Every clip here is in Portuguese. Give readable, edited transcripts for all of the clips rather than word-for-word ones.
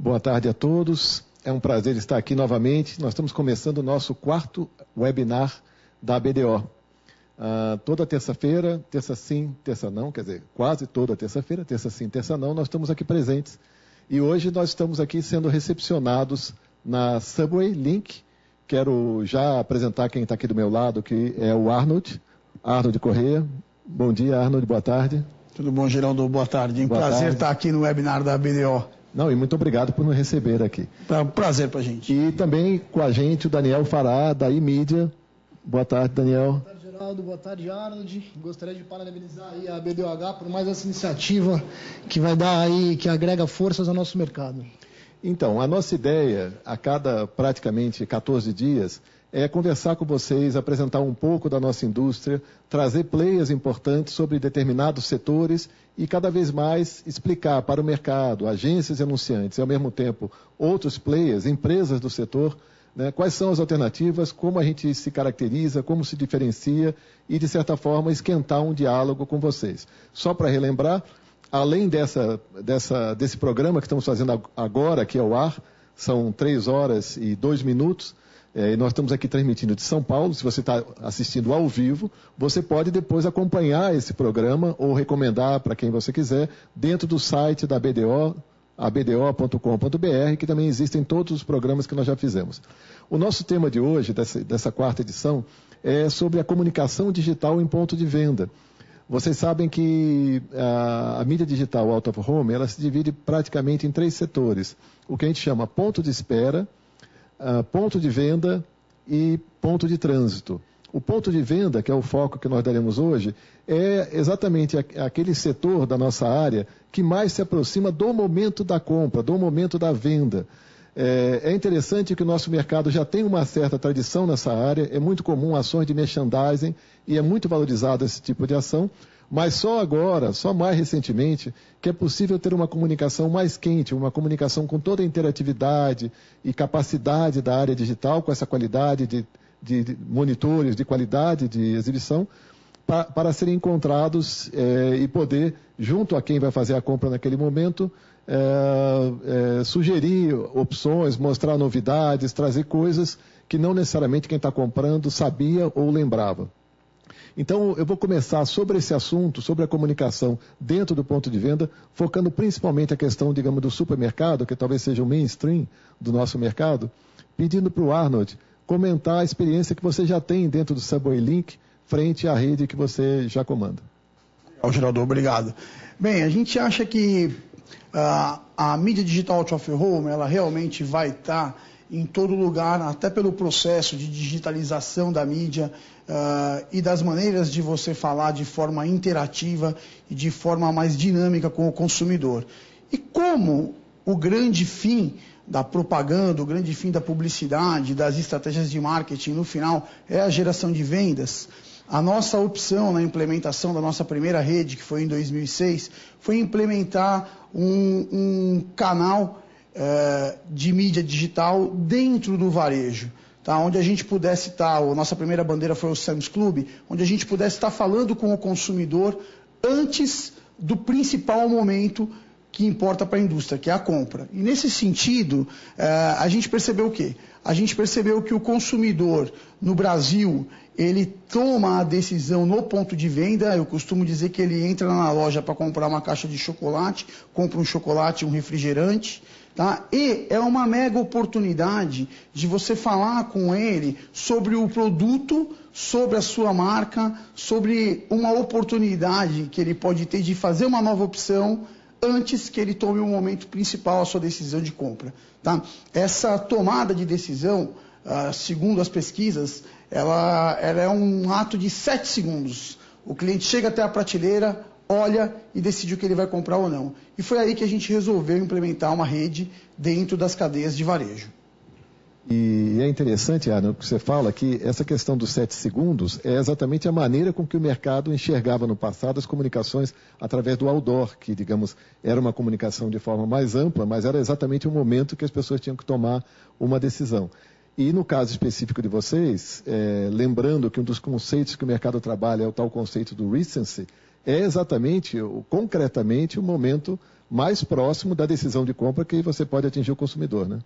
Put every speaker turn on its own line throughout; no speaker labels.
Boa tarde a todos. É um prazer estar aqui novamente. Nós estamos começando o nosso 4º webinar da BDO. Toda terça-feira, terça sim, terça não, quer dizer, quase toda terça-feira, terça sim, terça não, nós estamos aqui presentes. E hoje nós estamos aqui sendo recepcionados na Subway Link. Quero já apresentar quem está aqui do meu lado, que é o Arnold Corrêa. Bom dia, Arnold, boa tarde.
Tudo bom, Geraldo? Boa tarde. Prazer estar aqui no webinar da BDO.
Não, e muito obrigado por nos receber aqui.
É um prazer para a gente.
E também com a gente o Daniel Fará, da iMedia. Boa tarde, Daniel.
Boa tarde, Geraldo. Boa tarde, Arnold. Gostaria de parabenizar aí a BDOH por mais essa iniciativa que vai dar aí, que agrega forças ao nosso mercado.
Então, a nossa ideia, a cada praticamente 14 dias, é conversar com vocês, apresentar um pouco da nossa indústria, trazer players importantes sobre determinados setores e cada vez mais explicar para o mercado, agências e anunciantes, e ao mesmo tempo outros players, empresas do setor, né, quais são as alternativas, como a gente se caracteriza, como se diferencia e, de certa forma, esquentar um diálogo com vocês. Só para relembrar, além desse programa que estamos fazendo agora aqui ao ar, são 3 horas e 2 minutos, e nós estamos aqui transmitindo de São Paulo. Se você está assistindo ao vivo, você pode depois acompanhar esse programa ou recomendar para quem você quiser dentro do site da BDO, abdo.com.br, que também existem todos os programas que nós já fizemos. O nosso tema de hoje, dessa 4ª edição, é sobre a comunicação digital em ponto de venda. Vocês sabem que a mídia digital out of home, ela se divide praticamente em 3 setores. O que a gente chama ponto de espera, ponto de venda e ponto de trânsito. O ponto de venda, que é o foco que nós daremos hoje, é exatamente aquele setor da nossa área que mais se aproxima do momento da compra, do momento da venda. É interessante que o nosso mercado já tem uma certa tradição nessa área, é muito comum ações de merchandising e é muito valorizado esse tipo de ação, mas só agora, só mais recentemente, que é possível ter uma comunicação mais quente, uma comunicação com toda a interatividade e capacidade da área digital, com essa qualidade de monitores, de qualidade de exibição, para serem encontrados e poder, junto a quem vai fazer a compra naquele momento, sugerir opções, mostrar novidades, trazer coisas que não necessariamente quem está comprando sabia ou lembrava. Então, eu vou começar sobre esse assunto, sobre a comunicação dentro do ponto de venda, focando principalmente a questão, digamos, do supermercado, que talvez seja o mainstream do nosso mercado, pedindo para o Arnold comentar a experiência que você já tem dentro do Subway Link, frente à rede que você já comanda.
Geraldo, obrigado. Bem, a gente acha que a mídia digital out of home, ela realmente vai estar em todo lugar, até pelo processo de digitalização da mídia e das maneiras de você falar de forma interativa e de forma mais dinâmica com o consumidor. E como o grande fim da propaganda, o grande fim da publicidade, das estratégias de marketing, no final, é a geração de vendas, a nossa opção na implementação da nossa primeira rede, que foi em 2006, foi implementar um canal de mídia digital dentro do varejo, tá? Onde a gente pudesse estar, a nossa primeira bandeira foi o Sam's Club, onde a gente pudesse estar falando com o consumidor antes do principal momento que importa para a indústria, que é a compra. E nesse sentido, a gente percebeu o quê? A gente percebeu que o consumidor no Brasil, ele toma a decisão no ponto de venda. Eu costumo dizer que ele entra na loja para comprar uma caixa de chocolate, compra um chocolate, um refrigerante, tá? E é uma mega oportunidade de você falar com ele sobre o produto, sobre a sua marca, sobre uma oportunidade que ele pode ter de fazer uma nova opção antes que ele tome o momento principal, a sua decisão de compra. Tá? Essa tomada de decisão, segundo as pesquisas, ela é um ato de 7 segundos. O cliente chega até a prateleira, olha e decide o que ele vai comprar ou não. E foi aí que a gente resolveu implementar uma rede dentro das cadeias de varejo.
E é interessante, Arnold, que você fala que essa questão dos 7 segundos é exatamente a maneira com que o mercado enxergava no passado as comunicações através do outdoor, que, digamos, era uma comunicação de forma mais ampla, mas era exatamente o momento que as pessoas tinham que tomar uma decisão. E no caso específico de vocês, lembrando que um dos conceitos que o mercado trabalha é o tal conceito do recency, é exatamente, concretamente, o momento mais próximo da decisão de compra que você pode atingir o consumidor, né?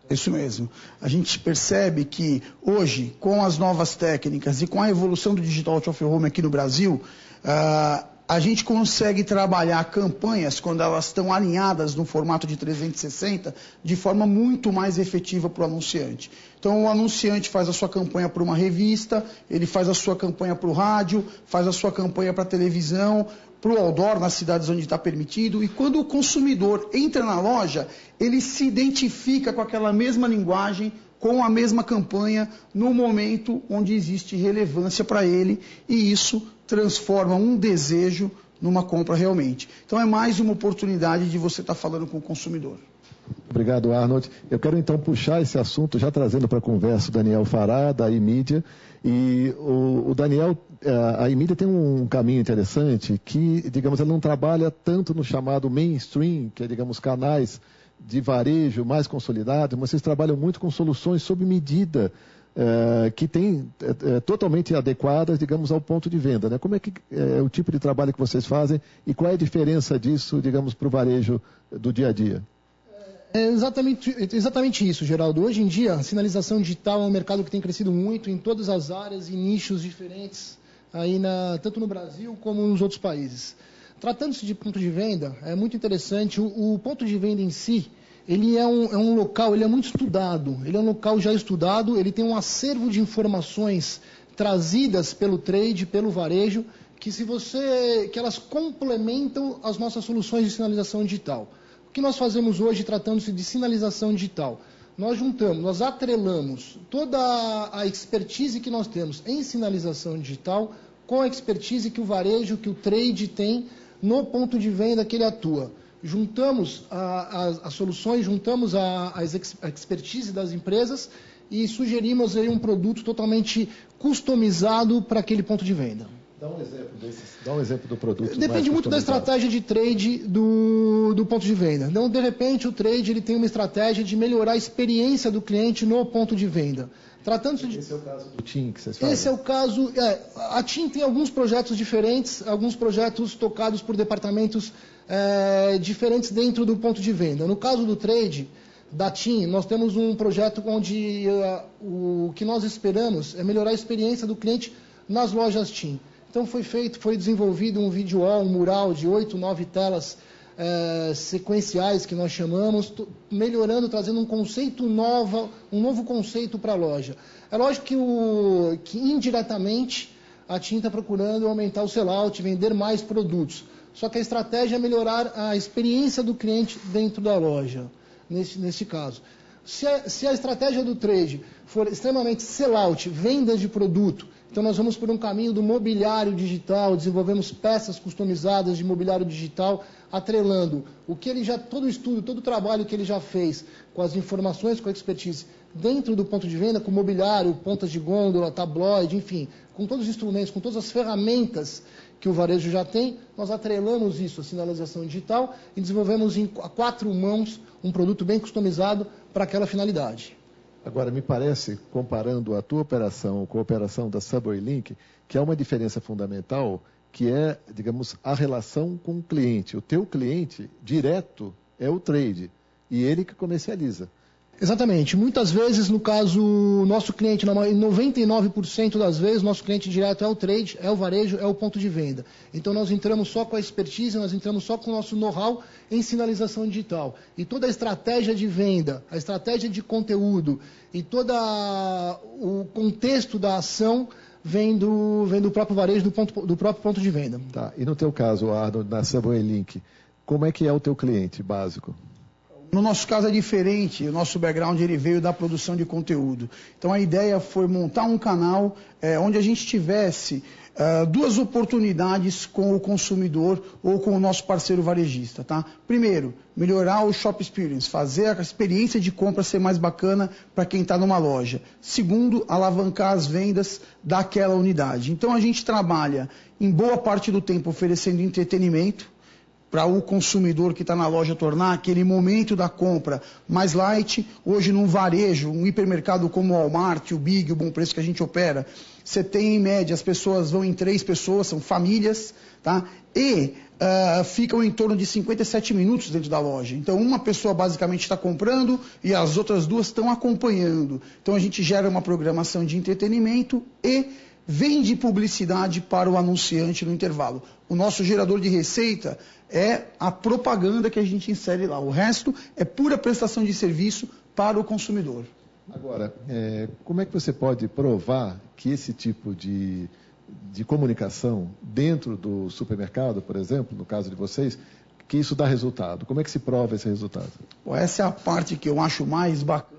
Isso mesmo. A gente percebe que hoje, com as novas técnicas e com a evolução do Digital Out of Home aqui no Brasil, a gente consegue trabalhar campanhas, quando elas estão alinhadas no formato de 360, de forma muito mais efetiva para o anunciante. Então, o anunciante faz a sua campanha para uma revista, ele faz a sua campanha para o rádio, faz a sua campanha para a televisão, para o outdoor, nas cidades onde está permitido, e quando o consumidor entra na loja, ele se identifica com aquela mesma linguagem, com a mesma campanha, no momento onde existe relevância para ele, e isso transforma um desejo numa compra realmente. Então é mais uma oportunidade de você estar falando com o consumidor.
Obrigado, Arnold. Eu quero então puxar esse assunto, já trazendo para a conversa o Daniel Fará, da iMedia. E o Daniel, a iMedia tem um caminho interessante que, digamos, ela não trabalha tanto no chamado mainstream, que é, digamos, canais de varejo mais consolidados, mas vocês trabalham muito com soluções sob medida, que tem totalmente adequadas, digamos, ao ponto de venda, né? Como é que é o tipo de trabalho que vocês fazem e qual é a diferença disso, digamos, para o varejo do dia a dia?
É exatamente isso, Geraldo. Hoje em dia, a sinalização digital é um mercado que tem crescido muito em todas as áreas e nichos diferentes, aí tanto no Brasil como nos outros países. Tratando-se de ponto de venda, é muito interessante. O ponto de venda em si, ele é um local, ele é muito estudado. Ele é um local já estudado, ele tem um acervo de informações trazidas pelo trade, pelo varejo, que elas complementam as nossas soluções de sinalização digital. O que nós fazemos hoje, tratando-se de sinalização digital? Nós atrelamos toda a expertise que nós temos em sinalização digital com a expertise que o varejo, que o trade tem no ponto de venda que ele atua. Juntamos as soluções, juntamos a expertise das empresas e sugerimos aí um produto totalmente customizado para aquele ponto de venda.
Dá um exemplo do produto.
Depende muito da estratégia de trade do ponto de venda. Então, de repente, o trade ele tem uma estratégia de melhorar a experiência do cliente no ponto de venda.
Esse é o caso do TIM que vocês fazem?
Esse é o caso. A TIM tem alguns projetos diferentes, alguns projetos tocados por departamentos diferentes dentro do ponto de venda. No caso do trade, da TIM, nós temos um projeto onde o que nós esperamos é melhorar a experiência do cliente nas lojas TIM. Então foi desenvolvido um vídeo wall, um mural de 8, 9 telas sequenciais que nós chamamos, melhorando, trazendo um novo conceito para a loja. É lógico que indiretamente a TIM está procurando aumentar o sellout, vender mais produtos. Só que a estratégia é melhorar a experiência do cliente dentro da loja, nesse caso. Se a estratégia do trade for extremamente sellout, venda de produto, então nós vamos por um caminho do mobiliário digital, desenvolvemos peças customizadas de mobiliário digital, atrelando todo o estudo, todo o trabalho que ele já fez com as informações, com a expertise dentro do ponto de venda, com mobiliário, pontas de gôndola, tabloide, enfim, com todos os instrumentos, com todas as ferramentas que o varejo já tem, nós atrelamos isso, a sinalização digital, e desenvolvemos a 4 mãos um produto bem customizado para aquela finalidade.
Agora, me parece, comparando a tua operação com a operação da Subway Link, que há uma diferença fundamental, que é, digamos, a relação com o cliente. O teu cliente direto é o trade, e ele que comercializa.
Exatamente. Muitas vezes, no caso, nosso cliente, em 99% das vezes, nosso cliente direto é o trade, é o varejo, é o ponto de venda. Então, nós entramos só com a expertise, nós entramos só com o nosso know-how em sinalização digital. E toda a estratégia de venda, a estratégia de conteúdo e todo o contexto da ação vem do próprio varejo, do próprio ponto de venda.
Tá. E no teu caso, Arnold, na Subway Link, como é que é o teu cliente básico?
No nosso caso é diferente, o nosso background ele veio da produção de conteúdo. Então a ideia foi montar um canal onde a gente tivesse duas oportunidades com o consumidor ou com o nosso parceiro varejista. Tá? Primeiro, melhorar o shop experience, fazer a experiência de compra ser mais bacana para quem está numa loja. Segundo, alavancar as vendas daquela unidade. Então a gente trabalha em boa parte do tempo oferecendo entretenimento, para o consumidor que está na loja tornar aquele momento da compra mais light. Hoje, num varejo, um hipermercado como o Walmart, o Big, o Bom Preço que a gente opera, você tem, em média, as pessoas vão em 3 pessoas, são famílias, tá? E ficam em torno de 57 minutos dentro da loja. Então, uma pessoa basicamente está comprando e as outras duas estão acompanhando. Então, a gente gera uma programação de entretenimento e vende publicidade para o anunciante no intervalo. O nosso gerador de receita é a propaganda que a gente insere lá. O resto é pura prestação de serviço para o consumidor.
Agora, como é que você pode provar que esse tipo de comunicação dentro do supermercado, por exemplo, no caso de vocês, que isso dá resultado? Como é que se prova esse resultado?
Essa é a parte que eu acho mais bacana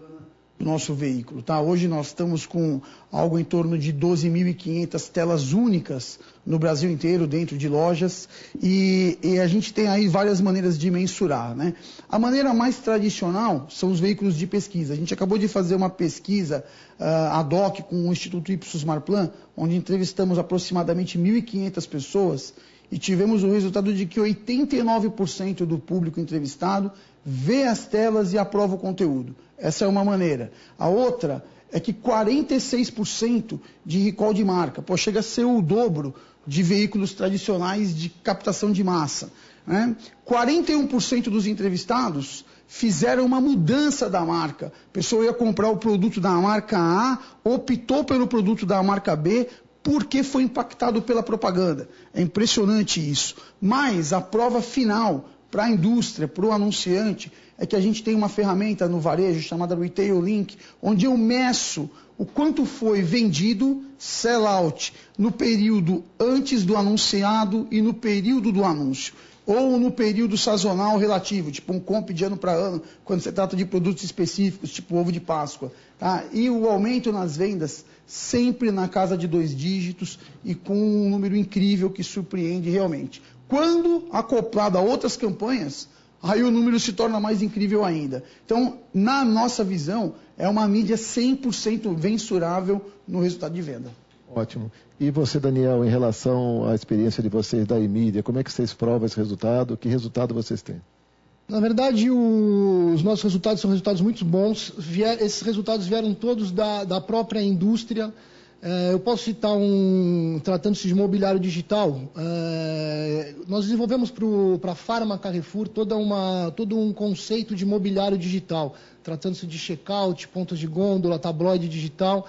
do nosso veículo, tá? Hoje nós estamos com algo em torno de 12.500 telas únicas no Brasil inteiro, dentro de lojas, e a gente tem aí várias maneiras de mensurar, né? A maneira mais tradicional são os veículos de pesquisa. A gente acabou de fazer uma pesquisa ad hoc com o Instituto Ipsos Marplan, onde entrevistamos aproximadamente 1.500 pessoas e tivemos o resultado de que 89% do público entrevistado vê as telas e aprova o conteúdo. Essa é uma maneira. A outra é que 46% de recall de marca, chega a ser o dobro de veículos tradicionais de captação de massa, né? 41% dos entrevistados fizeram uma mudança da marca. A pessoa ia comprar o produto da marca A, optou pelo produto da marca B, porque foi impactado pela propaganda. É impressionante isso. Mas a prova final para a indústria, para o anunciante, é que a gente tem uma ferramenta no varejo chamada Retail Link, onde eu meço o quanto foi vendido, sell-out, no período antes do anunciado e no período do anúncio. Ou no período sazonal relativo, tipo um comp de ano para ano, quando se trata de produtos específicos, tipo ovo de Páscoa. Tá? E o aumento nas vendas sempre na casa de 2 dígitos e com um número incrível que surpreende realmente. Quando acoplado a outras campanhas, aí o número se torna mais incrível ainda. Então, na nossa visão, é uma mídia 100% mensurável no resultado de venda.
Ótimo. E você, Daniel, em relação à experiência de vocês da E-Mídia, como é que vocês provam esse resultado? Que resultado vocês têm?
Na verdade, os nossos resultados são resultados muito bons. Esses resultados vieram todos da própria indústria. Eu posso citar tratando-se de mobiliário digital, nós desenvolvemos para a Farma Carrefour todo um conceito de mobiliário digital, tratando-se de checkout, pontos de gôndola, tabloide digital.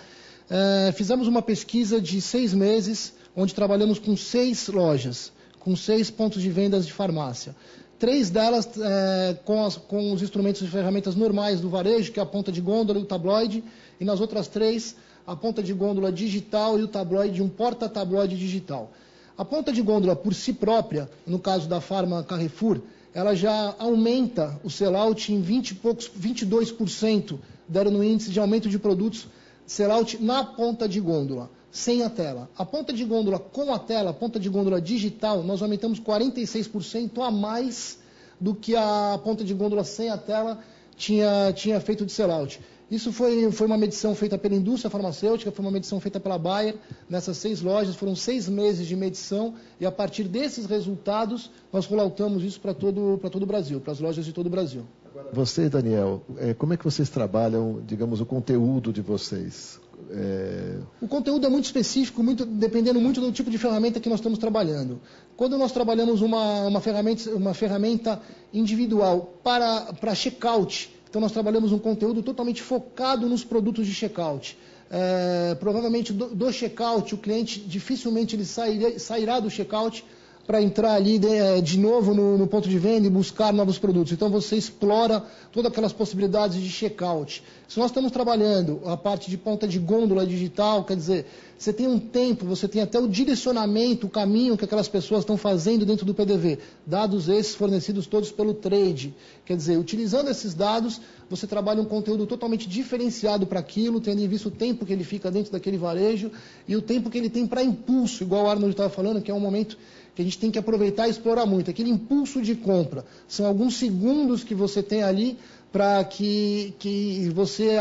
Fizemos uma pesquisa de 6 meses, onde trabalhamos com 6 lojas, com 6 pontos de vendas de farmácia. 3 delas com os instrumentos e ferramentas normais do varejo, que é a ponta de gôndola e o tabloide, e nas outras 3, a ponta de gôndola digital e o tabloide, um porta-tabloide digital. A ponta de gôndola por si própria, no caso da Farma Carrefour, ela já aumenta o sell-out em 22%, deram no índice de aumento de produtos sell-out na ponta de gôndola, sem a tela. A ponta de gôndola com a tela, a ponta de gôndola digital, nós aumentamos 46% a mais do que a ponta de gôndola sem a tela tinha feito de sell-out. Isso foi uma medição feita pela indústria farmacêutica, foi uma medição feita pela Bayer, nessas 6 lojas, foram 6 meses de medição, e a partir desses resultados, nós rolloutamos isso para todo o Brasil, para as lojas de todo o Brasil.
Agora, você, Daniel, como é que vocês trabalham, digamos, o conteúdo de vocês?
O conteúdo é muito específico, dependendo muito do tipo de ferramenta que nós estamos trabalhando. Quando nós trabalhamos uma ferramenta individual para checkout, então nós trabalhamos um conteúdo totalmente focado nos produtos de checkout. Provavelmente do checkout, o cliente dificilmente ele sairá do checkout para entrar ali de novo no ponto de venda e buscar novos produtos. Então você explora todas aquelas possibilidades de checkout. Se nós estamos trabalhando a parte de ponta de gôndola digital, quer dizer, você tem um tempo, você tem até o direcionamento, o caminho que aquelas pessoas estão fazendo dentro do PDV. Dados esses fornecidos todos pelo trade. Quer dizer, utilizando esses dados, você trabalha um conteúdo totalmente diferenciado para aquilo, tendo em vista o tempo que ele fica dentro daquele varejo e o tempo que ele tem para impulso, igual o Arnold estava falando, que é um momento que a gente tem que aproveitar e explorar muito. Aquele impulso de compra. São alguns segundos que você tem ali para que você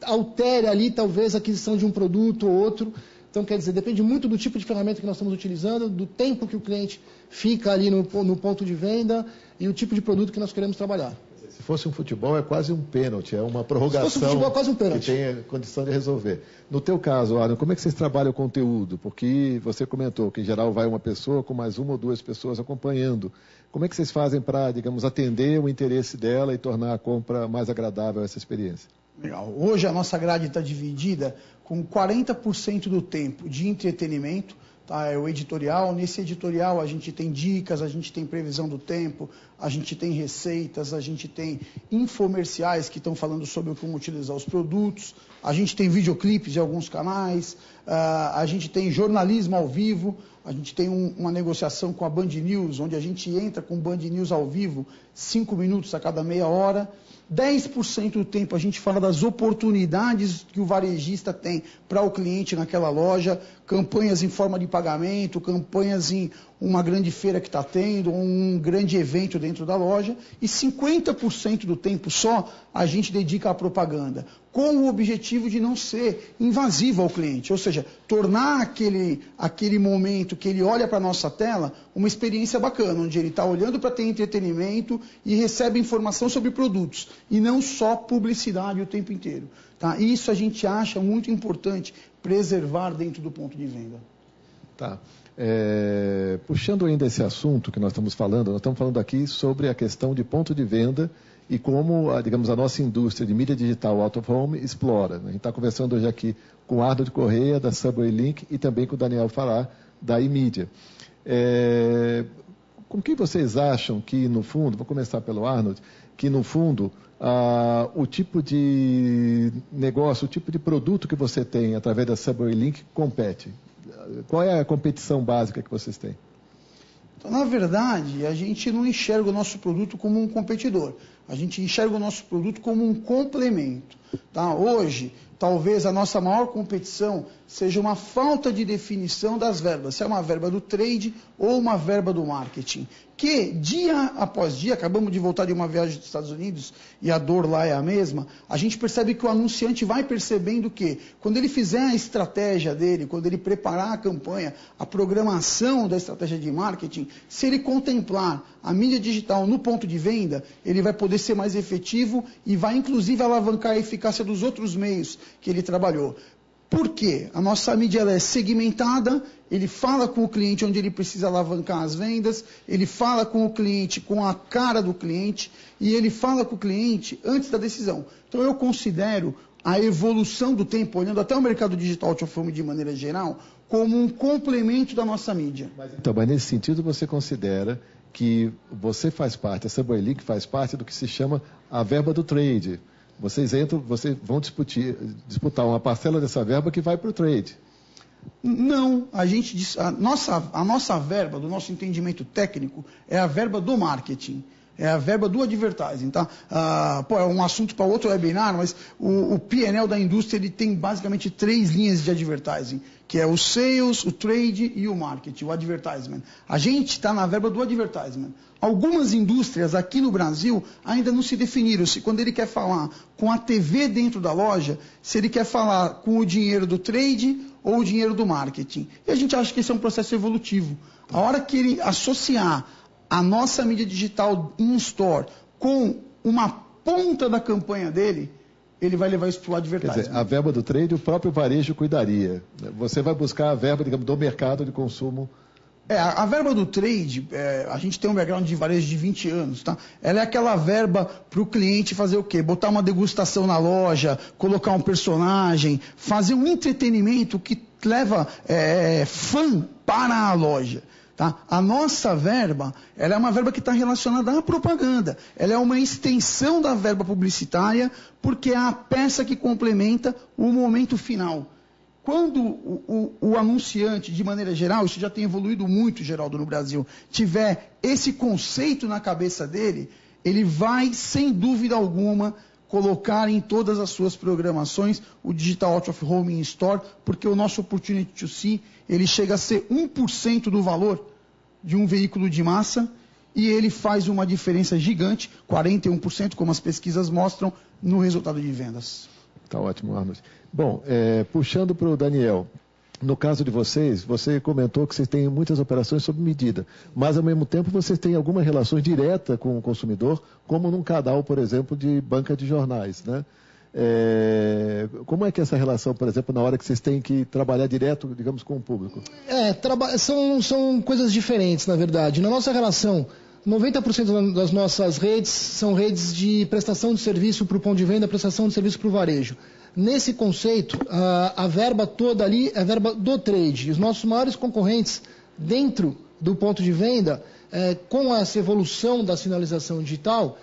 altere ali, talvez, a aquisição de um produto ou outro. Então, quer dizer, depende muito do tipo de ferramenta que nós estamos utilizando, do tempo que o cliente fica ali no ponto de venda e o tipo de produto que nós queremos trabalhar.
Se fosse um futebol, é quase um pênalti, é uma prorrogação.
Se fosse um futebol, é quase um pênalti.
Que tem a condição de resolver. No teu caso, Arno, como é que vocês trabalham o conteúdo? Porque você comentou que, em geral, vai uma pessoa com mais uma ou duas pessoas acompanhando. Como é que vocês fazem para, digamos, atender o interesse dela e tornar a compra mais agradável essa experiência?
Legal. Hoje a nossa grade está dividida com 40% do tempo de entretenimento, tá? É o editorial. Nesse editorial a gente tem dicas, a gente tem previsão do tempo, a gente tem receitas, a gente tem infomerciais que estão falando sobre como utilizar os produtos, a gente tem videoclipes de alguns canais, a gente tem jornalismo ao vivo, a gente tem uma negociação com a Band News, onde a gente entra com Band News ao vivo, 5 minutos a cada meia hora. 10% do tempo a gente fala das oportunidades que o varejista tem para o cliente naquela loja, campanhas em forma de pagamento, campanhas em uma grande feira que está tendo, um grande evento dentro da loja, e 50% do tempo só a gente dedica à propaganda, com o objetivo de não ser invasivo ao cliente, ou seja, tornar aquele momento que ele olha para a nossa tela uma experiência bacana, onde ele está olhando para ter entretenimento e recebe informação sobre produtos, e não só publicidade o tempo inteiro. Tá? Isso a gente acha muito importante preservar dentro do ponto de venda.
Tá. Puxando ainda esse assunto que nós estamos falando aqui sobre a questão de ponto de venda e como, digamos, a nossa indústria de mídia digital out of home explora. A gente está conversando hoje aqui com o Arnold Correia, da Subway Link, e também com o Daniel Fará, da iMedia. Com que vocês acham que, no fundo, vou começar pelo Arnold, que, no fundo, o tipo de negócio, o tipo de produto que você tem através da Subway Link compete? Qual é a competição básica que vocês têm?
Então, na verdade, a gente não enxerga o nosso produto como um competidor. A gente enxerga o nosso produto como um complemento. Tá? Hoje, talvez a nossa maior competição seja uma falta de definição das verbas. Se é uma verba do trade ou uma verba do marketing. Que, dia após dia, acabamos de voltar de uma viagem dos Estados Unidos e a dor lá é a mesma, a gente percebe que o anunciante vai percebendo que, quando ele fizer a estratégia dele, quando ele preparar a campanha, a programação da estratégia de marketing, se ele contemplar a mídia digital no ponto de venda, ele vai poder ser mais efetivo e vai, inclusive, alavancar a eficácia dos outros meios que ele trabalhou. Por quê? A nossa mídia ela é segmentada, ele fala com o cliente onde ele precisa alavancar as vendas, ele fala com o cliente com a cara do cliente e ele fala com o cliente antes da decisão. Então eu considero a evolução do tempo, olhando até o mercado digital out of home de maneira geral, como um complemento da nossa mídia.
Mas nesse sentido você considera que você faz parte, a Subway Link faz parte do que se chama a verba do trade. Vocês vão disputar uma parcela dessa verba que vai para o trade.
Não, a nossa verba, do nosso entendimento técnico, é a verba do marketing. É a verba do advertising, tá? É um assunto para outro webinar, mas o P&L da indústria ele tem basicamente 3 linhas de advertising, que é o sales, o trade e o marketing, o advertisement. A gente está na verba do advertisement. Algumas indústrias aqui no Brasil ainda não se definiram se quando ele quer falar com a TV dentro da loja, se ele quer falar com o dinheiro do trade ou o dinheiro do marketing. E a gente acha que esse é um processo evolutivo. A hora que ele associar a nossa mídia digital in-store com uma ponta da campanha dele, ele vai levar isso para o advertising.
Quer dizer, a verba do trade o próprio varejo cuidaria. Você vai buscar a verba, digamos, do mercado de consumo.
A verba do trade, a gente tem um background de varejo de 20 anos, tá? Ela é aquela verba para o cliente fazer o quê? Botar uma degustação na loja, colocar um personagem, fazer um entretenimento que leva fã para a loja. Tá? A nossa verba, ela é uma verba que está relacionada à propaganda. Ela é uma extensão da verba publicitária, porque é a peça que complementa o momento final. Quando o anunciante, de maneira geral, isso já tem evoluído muito, Geraldo, no Brasil, tiver esse conceito na cabeça dele, ele vai, sem dúvida alguma, colocar em todas as suas programações o Digital Out of Home in Store, porque o nosso Opportunity to See, ele chega a ser 1% do valor de um veículo de massa e ele faz uma diferença gigante, 41%, como as pesquisas mostram, no resultado de vendas.
Tá ótimo, Arnold. Bom, puxando para o Daniel, no caso de vocês, você comentou que vocês têm muitas operações sob medida, mas ao mesmo tempo vocês têm alguma relação direta com o consumidor, como num canal, por exemplo, de banca de jornais, né? Como é que é essa relação, por exemplo, na hora que vocês têm que trabalhar direto, digamos, com o público?
São coisas diferentes, na verdade. Na nossa relação, 90% das nossas redes são redes de prestação de serviço para o ponto de venda, prestação de serviço para o varejo. Nesse conceito, a verba toda ali é a verba do trade. Os nossos maiores concorrentes dentro do ponto de venda, com essa evolução da sinalização digital,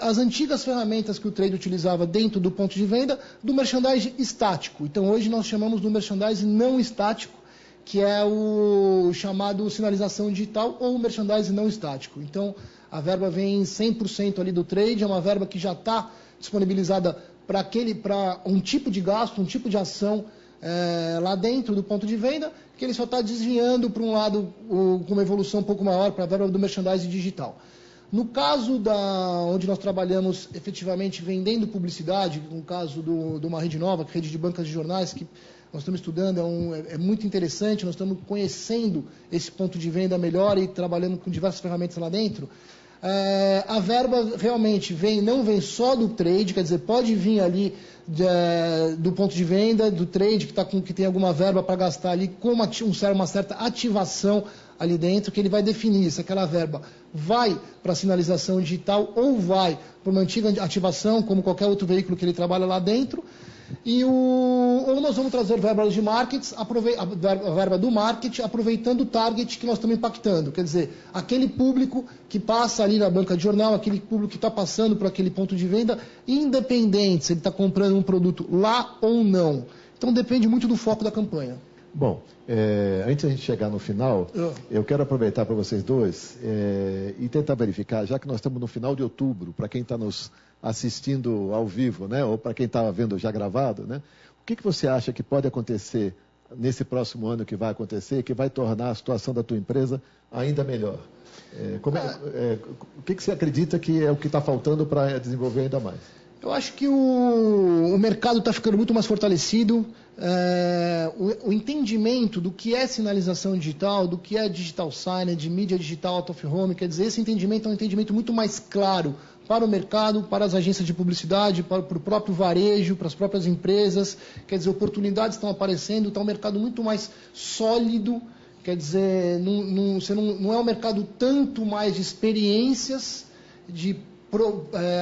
as antigas ferramentas que o trade utilizava dentro do ponto de venda, do merchandising estático. Então, hoje nós chamamos do merchandising não estático, que é o chamado sinalização digital ou merchandising não estático. Então, a verba vem 100% ali do trade, é uma verba que já está disponibilizada para um tipo de gasto, um tipo de ação lá dentro do ponto de venda, que ele só está desviando para um lado com uma evolução um pouco maior para a verba do merchandising digital. No caso onde nós trabalhamos efetivamente vendendo publicidade, no caso de uma rede nova, que é a rede de bancas de jornais, que nós estamos estudando, é muito interessante, nós estamos conhecendo esse ponto de venda melhor e trabalhando com diversas ferramentas lá dentro. A verba realmente não vem só do trade, quer dizer, pode vir ali do ponto de venda, do trade, que tem alguma verba para gastar ali, com uma certa ativação ali dentro, que ele vai definir se aquela verba vai para a sinalização digital ou vai para uma antiga ativação, como qualquer outro veículo que ele trabalha lá dentro. Ou nós vamos trazer verbas de marketing, a verba do marketing, aproveitando o target que nós estamos impactando. Quer dizer, aquele público que passa ali na banca de jornal, aquele público que está passando por aquele ponto de venda, independente se ele está comprando um produto lá ou não. Então depende muito do foco da campanha.
Bom, antes de a gente chegar no final, eu quero aproveitar para vocês dois e tentar verificar, já que nós estamos no final de outubro, para quem está nos assistindo ao vivo, né, ou para quem está vendo já gravado, né, o que você acha que pode acontecer nesse próximo ano que vai acontecer, que vai tornar a situação da tua empresa ainda melhor? O que você acredita que é o que está faltando para desenvolver ainda mais?
Eu acho que o mercado está ficando muito mais fortalecido. O entendimento do que é sinalização digital, do que é digital signage, mídia digital, out of home, quer dizer, esse entendimento é um entendimento muito mais claro para o mercado, para as agências de publicidade, para o próprio varejo, para as próprias empresas. Quer dizer, oportunidades estão aparecendo, está um mercado muito mais sólido. Quer dizer, não é um mercado tanto mais de experiências,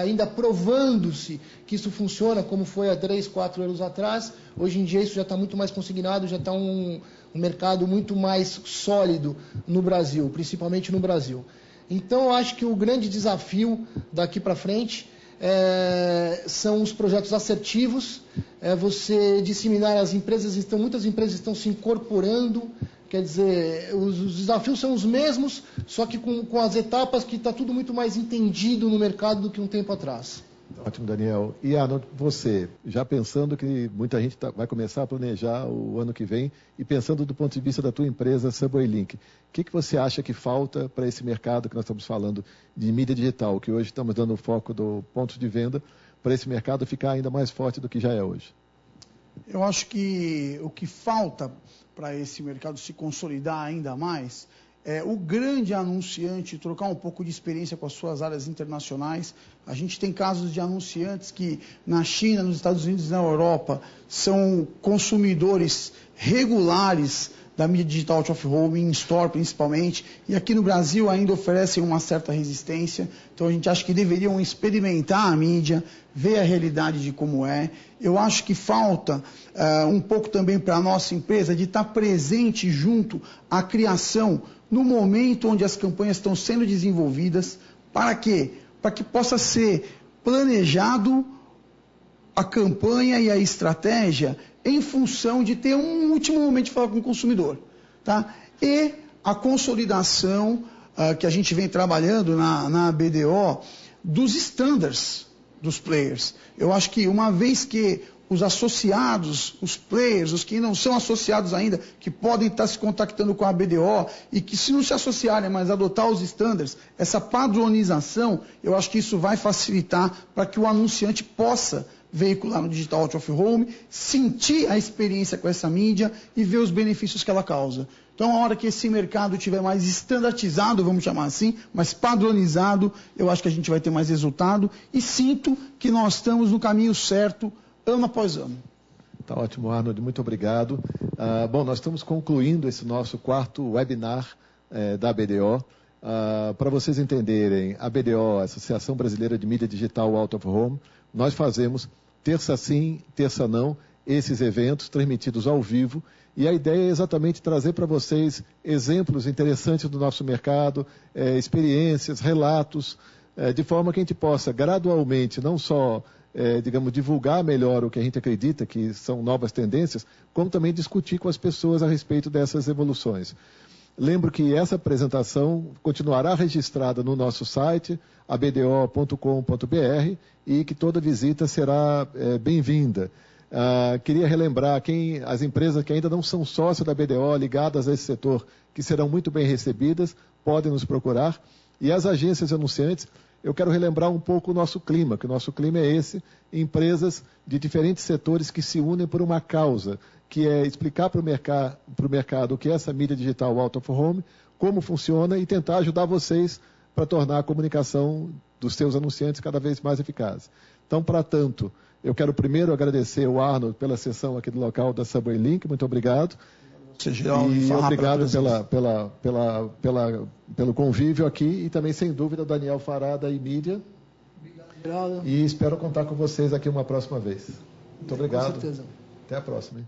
ainda provando-se que isso funciona, como foi há 3, 4 anos atrás. Hoje em dia isso já está muito mais consignado, já está um mercado muito mais sólido no Brasil, principalmente no Brasil. Então, eu acho que o grande desafio daqui para frente são os projetos assertivos, você disseminar as empresas, muitas empresas estão se incorporando. Quer dizer, os desafios são os mesmos, só que com as etapas que está tudo muito mais entendido no mercado do que um tempo atrás.
Ótimo, Daniel. E Arnold, você, já pensando que muita gente vai começar a planejar o ano que vem e pensando do ponto de vista da tua empresa, Subway Link, o que você acha que falta para esse mercado que nós estamos falando de mídia digital, que hoje estamos dando o foco do ponto de venda, para esse mercado ficar ainda mais forte do que já é hoje?
Eu acho que o que falta para esse mercado se consolidar ainda mais o grande anunciante trocar um pouco de experiência com as suas áreas internacionais. A gente tem casos de anunciantes que na China, nos Estados Unidos e na Europa são consumidores regulares da mídia digital out of home, in store principalmente, e aqui no Brasil ainda oferecem uma certa resistência. Então a gente acha que deveriam experimentar a mídia, ver a realidade de como é. Eu acho que falta um pouco também para a nossa empresa de estar presente junto à criação no momento onde as campanhas estão sendo desenvolvidas. Para quê? Para que possa ser planejado a campanha e a estratégia em função de ter um último momento de falar com o consumidor. Tá? E a consolidação que a gente vem trabalhando na BDO dos standards dos players. Eu acho que uma vez que os associados, os players, os que não são associados ainda, que podem estar se contactando com a BDO e que se não se associarem, mas adotar os standards, essa padronização, eu acho que isso vai facilitar para que o anunciante possa veicular no Digital Out of Home, sentir a experiência com essa mídia e ver os benefícios que ela causa. Então, a hora que esse mercado estiver mais estandartizado, vamos chamar assim, mais padronizado, eu acho que a gente vai ter mais resultado e sinto que nós estamos no caminho certo, ano após ano.
Tá ótimo, Arnold, muito obrigado. Bom, nós estamos concluindo esse nosso quarto webinar da BDO. Para vocês entenderem, a BDO, Associação Brasileira de Mídia Digital Out of Home, nós fazemos terça sim, terça não, esses eventos transmitidos ao vivo, e a ideia é exatamente trazer para vocês exemplos interessantes do nosso mercado, experiências, relatos, de forma que a gente possa gradualmente não só digamos, divulgar melhor o que a gente acredita que são novas tendências, como também discutir com as pessoas a respeito dessas evoluções. Lembro que essa apresentação continuará registrada no nosso site, abdo.com.br, e que toda visita será bem-vinda. Queria relembrar as empresas que ainda não são sócios da BDO, ligadas a esse setor, que serão muito bem recebidas, podem nos procurar. E as agências anunciantes, eu quero relembrar um pouco o nosso clima, que o nosso clima é esse, empresas de diferentes setores que se unem por uma causa, que é explicar para o mercado o que é essa mídia digital out of home, como funciona e tentar ajudar vocês para tornar a comunicação dos seus anunciantes cada vez mais eficaz. Então, para tanto, eu quero primeiro agradecer o Arnold pela sessão aqui do local da Subway Link, muito obrigado. E obrigado pelo convívio aqui e também, sem dúvida, Daniel Fará da iMedia. Obrigado. E espero contar com vocês aqui uma próxima vez. Muito obrigado. Com certeza. Até a próxima. Hein?